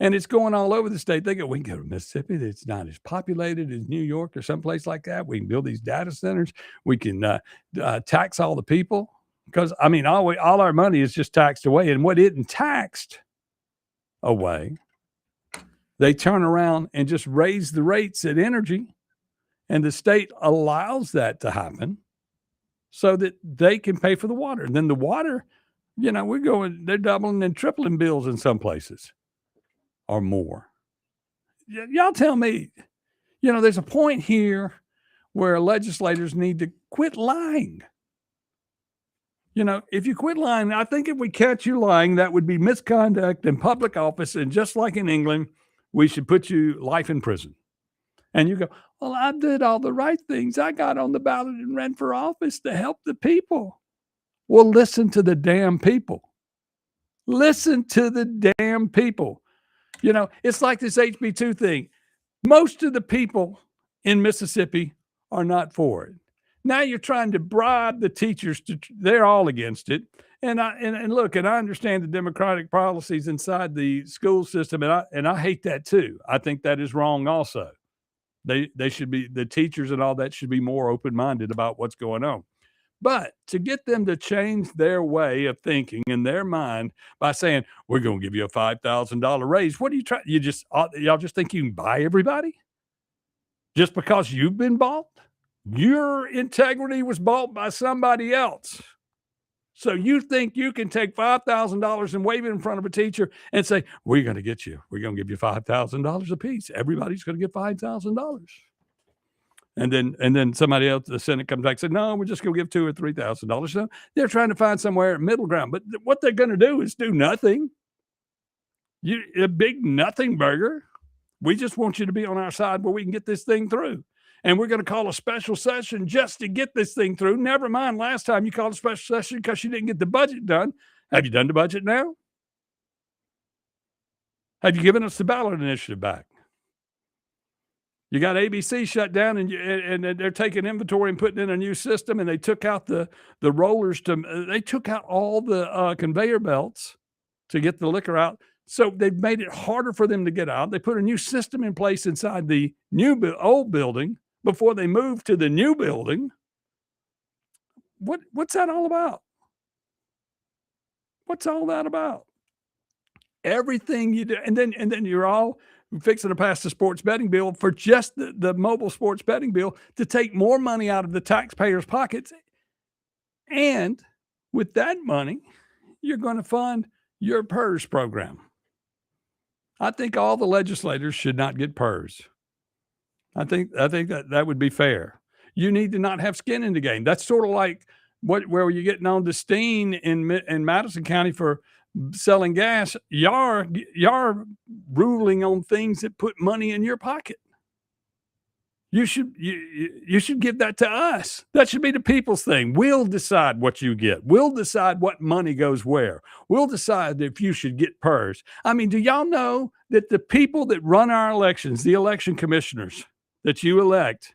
And it's going all over the state. They go, we can go to Mississippi. It's not as populated as New York or someplace like that. We can build these data centers. We can tax all the people. Because, I mean, all our money is just taxed away. And what isn't taxed away, they turn around and just raise the rates at energy. And the state allows that to happen so that they can pay for the water. And then the water, they're doubling and tripling bills in some places. Or more. Y'all tell me, there's a point here where legislators need to quit lying. If you quit lying, I think if we catch you lying, that would be misconduct in public office. And just like in England, we should put you life in prison. And you go, well, I did all the right things. I got on the ballot and ran for office to help the people. Well, listen to the damn people. Listen to the damn people. It's like this HB2 thing. Most of the people in Mississippi are not for it. Now you're trying to bribe the teachers they're all against it. And I understand the democratic policies inside the school system, and I hate that too. I think that is wrong also. They should be, the teachers and all that should be more open-minded about what's going on. But to get them to change their way of thinking in their mind by saying, we're going to give you a $5,000 raise. What are you trying? Y'all just think you can buy everybody? Just because you've been bought? Your integrity was bought by somebody else. So you think you can take $5,000 and wave it in front of a teacher and say, we're going to give you $5,000 a piece. Everybody's going to get $5,000. And then somebody else, the Senate comes back and says, no, we're just going to give $2,000 or $3,000. So they're trying to find somewhere middle ground. But what they're going to do is do nothing. A big nothing burger. We just want you to be on our side where we can get this thing through. And we're going to call a special session just to get this thing through. Never mind last time you called a special session because you didn't get the budget done. Have you done the budget now? Have you given us the ballot initiative back? You got ABC shut down, and they're taking inventory and putting in a new system, and they took out the rollers they took out all the conveyor belts to get the liquor out. So they've made it harder for them to get out. They put a new system in place inside the old building before they moved to the new building. What's that all about? What's all that about? Everything you do, and then you're all fixing to pass the sports betting bill for just the mobile sports betting bill to take more money out of the taxpayers' pockets. And with that money, you're going to fund your PERS program. I think all the legislators should not get PERS. I think that would be fair. You need to not have skin in the game. That's sort of like where you're getting on to Steen in Madison County for selling gas. Y'all ruling on things that put money in your pocket. You should give that to us. That should be the people's thing. We'll decide what you get. We'll decide what money goes where. We'll decide if you should get PERS. I mean, do y'all know that the people that run our elections, the election commissioners that you elect,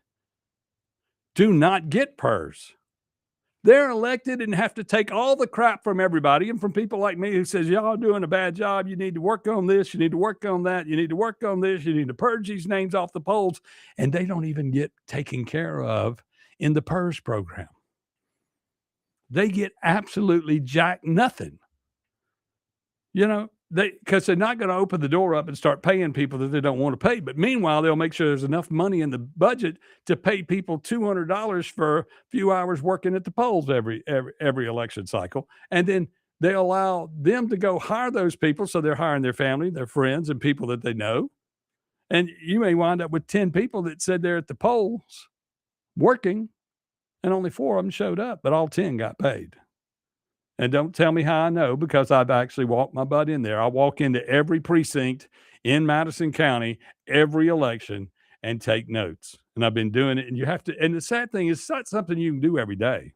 do not get PERS? They're elected and have to take all the crap from everybody and from people like me who says, y'all are doing a bad job. You need to work on this. You need to work on that. You need to work on this. You need to purge these names off the polls. And they don't even get taken care of in the PERS program. They get absolutely jack nothing. Because they're not going to open the door up and start paying people that they don't want to pay. But meanwhile, they'll make sure there's enough money in the budget to pay people $200 for a few hours working at the polls every election cycle. And then they allow them to go hire those people. So they're hiring their family, their friends, and people that they know. And you may wind up with 10 people that said they're at the polls working, and only 4 of them showed up, but all 10 got paid. And don't tell me how I know, because I've actually walked my butt in there. I walk into every precinct in Madison County, every election, and take notes. And I've been doing it. And you have to. And the sad thing is, it's not something you can do every day.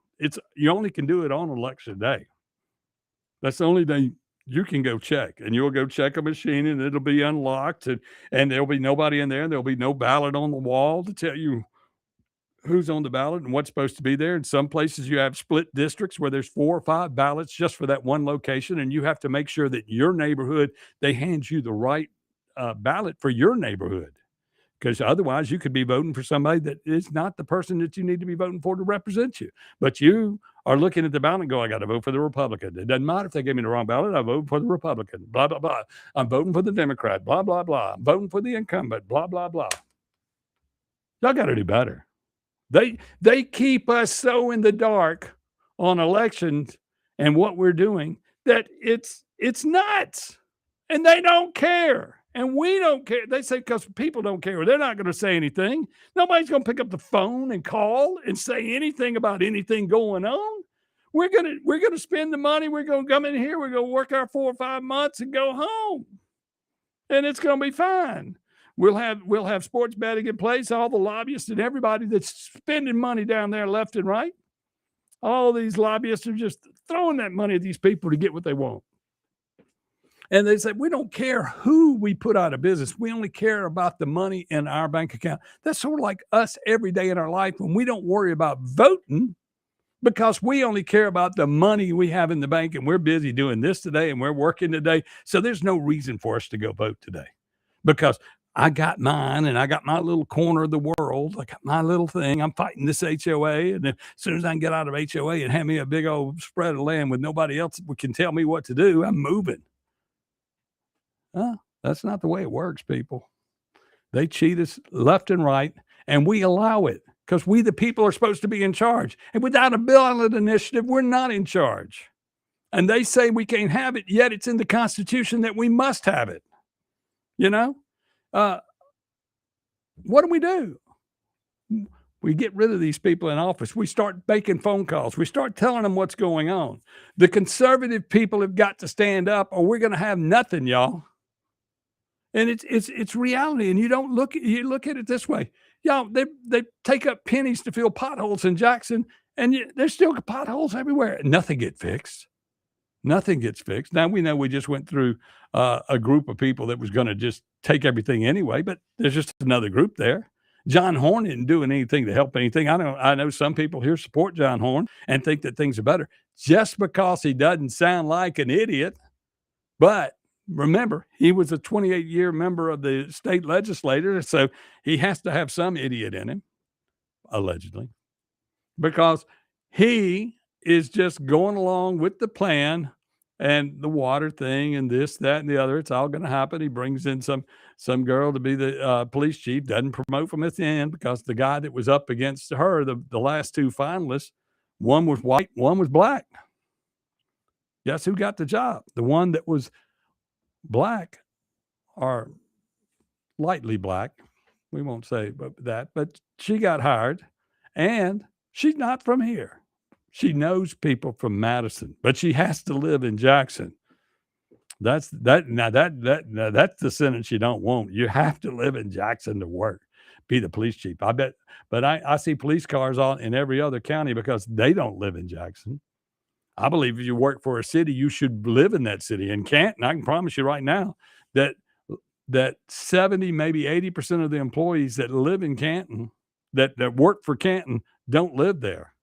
You only can do it on election day. That's the only day you can go check. And you'll go check a machine, and it'll be unlocked, and there'll be nobody in there. And there'll be no ballot on the wall to tell you who's on the ballot and what's supposed to be there. In some places you have split districts where there's 4 or 5 ballots just for that one location. And you have to make sure that your neighborhood, they hand you the right ballot for your neighborhood. Because otherwise you could be voting for somebody that is not the person that you need to be voting for to represent you. But you are looking at the ballot and go, I got to vote for the Republican. It doesn't matter if they give me the wrong ballot. I vote for the Republican, blah, blah, blah. I'm voting for the Democrat, blah, blah, blah. I'm voting for the incumbent, blah, blah, blah. Y'all got to do better. They keep us so in the dark on elections and what we're doing that it's nuts, and they don't care, and we don't care. They say because people don't care, they're not going to say anything. Nobody's going to pick up the phone and call and say anything about anything going on. We're gonna spend the money. We're gonna come in here. We're gonna work our 4 or 5 months and go home, and it's gonna be fine. We'll have sports betting in place, all the lobbyists and everybody that's spending money down there left and right. All these lobbyists are just throwing that money at these people to get what they want. And they say, we don't care who we put out of business. We only care about the money in our bank account. That's sort of like us every day in our life when we don't worry about voting because we only care about the money we have in the bank, and we're busy doing this today and we're working today. So there's no reason for us to go vote today because I got mine, and I got my little corner of the world. I got my little thing. I'm fighting this HOA, and then as soon as I can get out of HOA and have me a big old spread of land with nobody else can tell me what to do, I'm moving. That's not the way it works, people. They cheat us left and right, and we allow it because we, the people, are supposed to be in charge. And without a ballot initiative, we're not in charge. And they say we can't have it, yet it's in the Constitution that we must have it. What do? We get rid of these people in office. We start making phone calls. We start telling them what's going on. The conservative people have got to stand up, or we're going to have nothing, y'all. And it's reality. And you look at it this way. Y'all, they take up pennies to fill potholes in Jackson, and there's still potholes everywhere. Nothing gets fixed. Nothing gets fixed. Now, we know we just went through a group of people that was going to just take everything anyway, but there's just another group there. John Horn isn't doing anything to help anything. I know some people here support John Horn and think that things are better just because he doesn't sound like an idiot. But remember, he was a 28-year member of the state legislature, so he has to have some idiot in him, allegedly, because he is just going along with the plan and the water thing and this, that, and the other. It's all going to happen. He brings in some girl to be the police chief, doesn't promote from at the end because the guy that was up against her, the last two finalists, one was white, one was black. Guess who got the job? The one that was black, or lightly black. We won't say that, but she got hired, and she's not from here. She knows people from Madison, but she has to live in Jackson. That's the sentence you don't want. You have to live in Jackson to work, be the police chief. I bet, but I see police cars in every other county because they don't live in Jackson. I believe if you work for a city, you should live in that city. In Canton, I can promise you right now that 70, maybe 80% of the employees that live in Canton, that work for Canton, don't live there.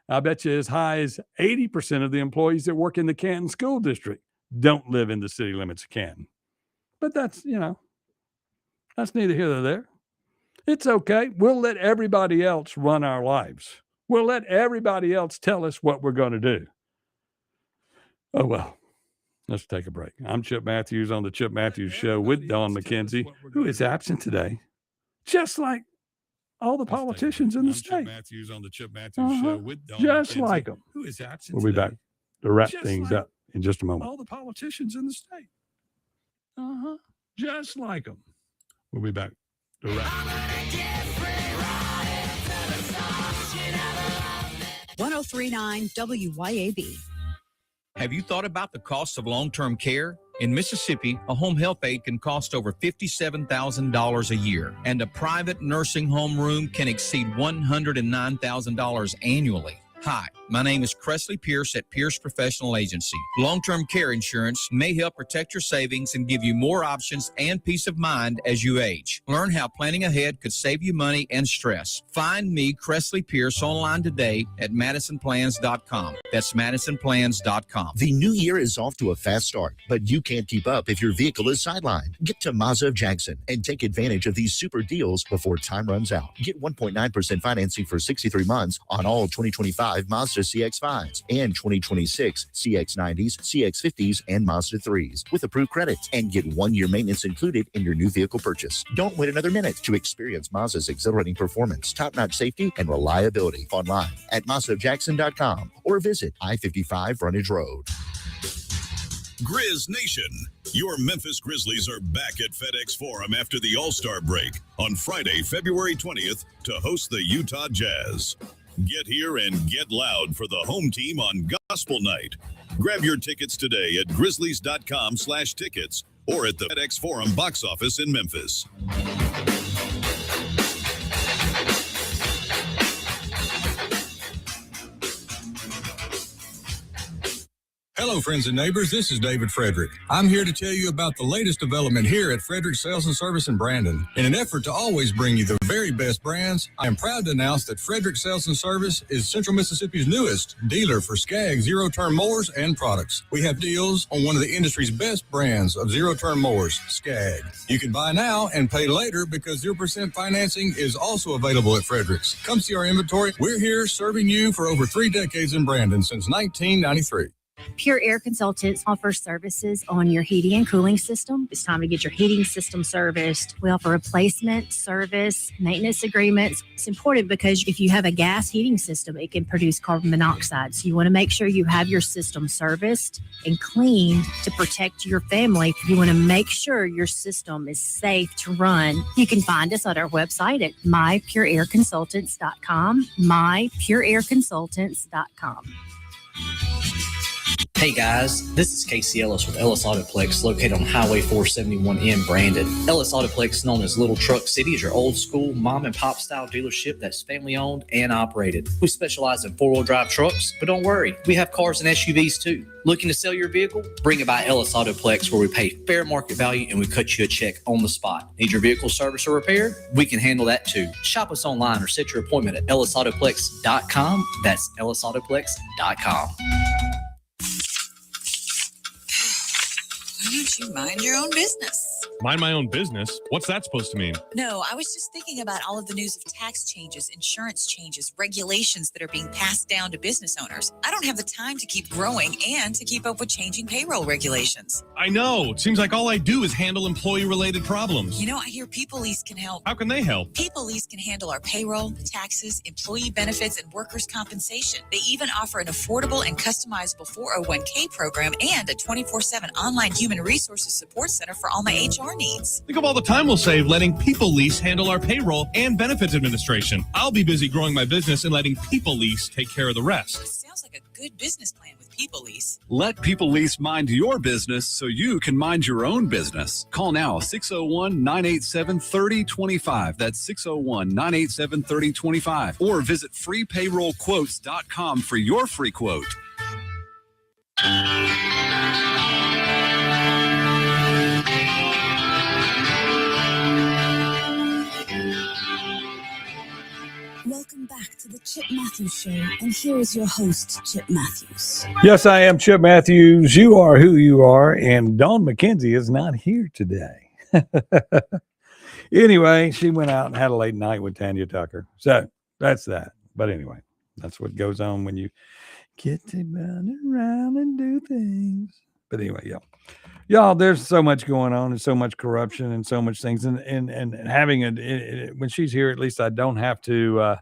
I bet you as high as 80% of the employees that work in the Canton School District don't live in the city limits of Canton. But that's neither here nor there. It's okay. We'll let everybody else run our lives. We'll let everybody else tell us what we're going to do. Oh, well, let's take a break. I'm Chip Matthews on the Chip Matthews Show with Dawn McKenzie, who is absent today, just like all the politicians in the state. Chip Matthews on the Chip Matthews Show with Dawn just McKenzie, like them. Who is absent We'll be back to wrap things up in just a moment. All the politicians in the state. Just like them. We'll be back to wrap. 1039 WYAB. Have you thought about the cost of long-term care? In Mississippi, a home health aide can cost over $57,000 a year, and a private nursing home room can exceed $109,000 annually. Hi, my name is Cressley Pierce at Pierce Professional Agency. Long-term care insurance may help protect your savings and give you more options and peace of mind as you age. Learn how planning ahead could save you money and stress. Find me, Cressley Pierce, online today at MadisonPlans.com. That's MadisonPlans.com. The new year is off to a fast start, but you can't keep up if your vehicle is sidelined. Get to Mazda of Jackson and take advantage of these super deals before time runs out. Get 1.9% financing for 63 months on all 2025 Mazda CX-5s and 2026 CX-90s, CX-50s, and Mazda 3s with approved credits, and get 1-year maintenance included in your new vehicle purchase. Don't wait another minute to experience Mazda's exhilarating performance, top-notch safety, and reliability online at MazdaofJackson.com or visit I-55 Frontage Road. Grizz Nation, your Memphis Grizzlies are back at FedEx Forum after the All-Star break on Friday, February 20th to host the Utah Jazz. Get here and get loud for the home team on Gospel Night. Grab your tickets today at grizzlies.com/tickets or at the FedEx Forum box office in Memphis. Hello, friends and neighbors. This is David Frederick. I'm here to tell you about the latest development here at Frederick Sales and Service in Brandon. In an effort to always bring you the very best brands, I am proud to announce that Frederick Sales and Service is Central Mississippi's newest dealer for Skag zero-turn mowers and products. We have deals on one of the industry's best brands of zero-turn mowers, Skag. You can buy now and pay later because 0% financing is also available at Frederick's. Come see our inventory. We're here serving you for over 3 decades in Brandon since 1993. Pure Air Consultants offers services on your heating and cooling system. It's time to get your heating system serviced. We offer replacement, service, maintenance agreements. It's important because if you have a gas heating system, it can produce carbon monoxide. So you want to make sure you have your system serviced and cleaned to protect your family. You want to make sure your system is safe to run. You can find us at our website at mypureairconsultants.com, mypureairconsultants.com. Hey guys, this is Casey Ellis with Ellis Autoplex, located on Highway 471 in Brandon. Ellis Autoplex, known as Little Truck City, is your old school mom and pop style dealership that's family owned and operated. We specialize in 4-wheel drive trucks, but don't worry, we have cars and SUVs too. Looking to sell your vehicle? Bring it by Ellis Autoplex, where we pay fair market value and we cut you a check on the spot. Need your vehicle service or repaired? We can handle that too. Shop us online or set your appointment at ellisautoplex.com. That's ellisautoplex.com. Why don't you mind your own business? Mind my own business? What's that supposed to mean? No, I was just thinking about all of the news of tax changes, insurance changes, regulations that are being passed down to business owners. I don't have the time to keep growing and to keep up with changing payroll regulations. I know. It seems like all I do is handle employee-related problems. You know, I hear People Lease can help. How can they help? People Lease can handle our payroll, taxes, employee benefits, and workers' compensation. They even offer an affordable and customizable 401k program and a 24/7 online human resources support center for all my HR needs. Think of all the time we'll save letting People Lease handle our payroll and benefits administration. I'll be busy growing my business and letting People Lease take care of the rest. Sounds like a good business plan with People Lease. Let People Lease mind your business so you can mind your own business. Call now, 601-987-3025. That's 601-987-3025. Or visit freepayrollquotes.com for your free quote. Welcome back to the Chip Matthews Show, and here is your host, Chip Matthews. Yes, I am Chip Matthews. You are who you are, and Dawn McKenzie is not here today. Anyway, she went out and had a late night with Tanya Tucker. So that's that. But anyway, that's what goes on when you get to run around and do things. But anyway, y'all, there's so much going on and so much corruption and so much things. And having it when she's here, at least I don't have to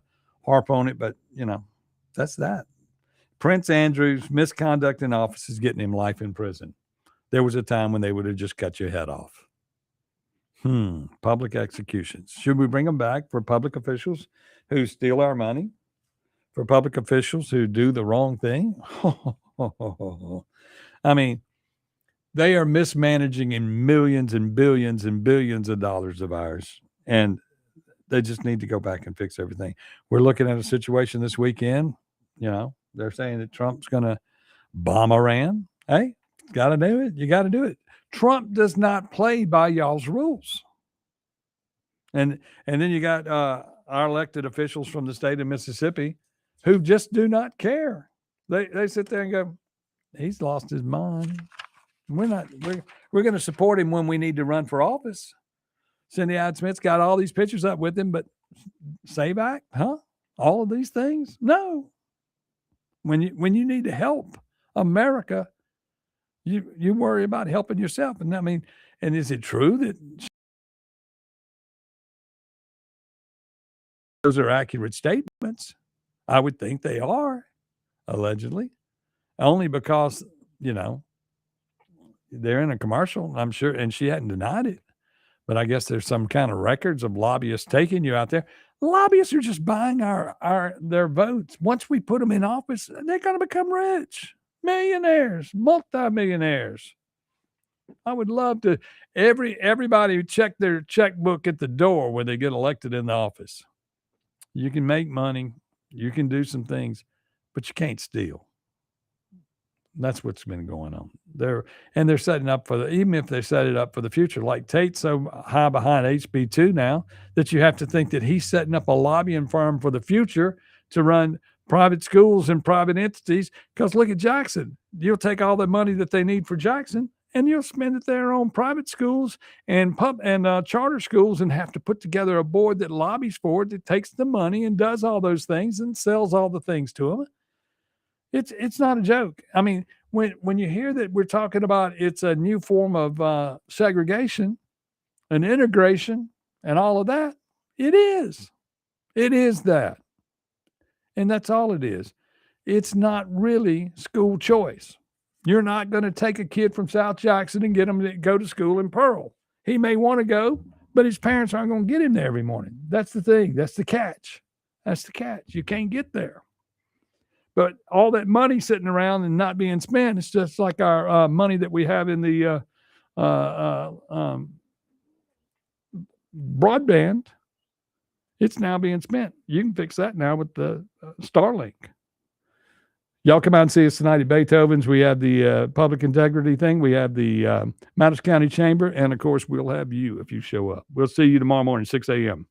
harp on it. But, you know, that's that. Prince Andrew's misconduct in office is getting him life in prison. There was a time when they would have just cut your head off. Public executions. Should we bring them back for public officials who steal our money? For public officials who do the wrong thing? I mean, they are mismanaging in millions and billions and billions of dollars of ours. And they just need to go back and fix everything. We're looking at a situation this weekend. You know, they're saying that Trump's going to bomb Iran. Hey, got to do it. You got to do it. Trump does not play by y'all's rules. And then you got our elected officials from the state of Mississippi who just do not care. They sit there and go, he's lost his mind. We're going to support him when we need to run for office. Cindy Hyde-Smith's got all these pictures up with him, but Save Act, huh? All of these things? No. When you need to help America, you worry about helping yourself. And I mean, and is it true that those are accurate statements? I would think they are, allegedly, only because, you know, they're in a commercial, I'm sure, and she hadn't denied it. But I guess there's some kind of records of lobbyists taking you out there. Lobbyists are just buying their votes. Once we put them in office, they're going to become rich, millionaires, multimillionaires. I would love to everybody check their checkbook at the door when they get elected in the office. You can make money, you can do some things, but you can't steal. That's what's been going on. They're setting up even if they set it up for the future, like Tate's so high behind HB2 now that you have to think that he's setting up a lobbying firm for the future to run private schools and private entities. Because look at Jackson. You'll take all the money that they need for Jackson and you'll spend it there on private schools and charter schools and have to put together a board that lobbies for it, that takes the money and does all those things and sells all the things to them. It's not a joke. I mean, when you hear that we're talking about it's a new form of segregation and integration and all of that, it is. It is that. And that's all it is. It's not really school choice. You're not going to take a kid from South Jackson and get him to go to school in Pearl. He may want to go, but his parents aren't going to get him there every morning. That's the thing. That's the catch. That's the catch. You can't get there. But all that money sitting around and not being spent, it's just like our money that we have in the broadband. It's now being spent. You can fix that now with the Starlink. Y'all come out and see us tonight at Beethoven's. We have the public integrity thing. We have the Madison County Chamber. And, of course, we'll have you if you show up. We'll see you tomorrow morning, 6 a.m.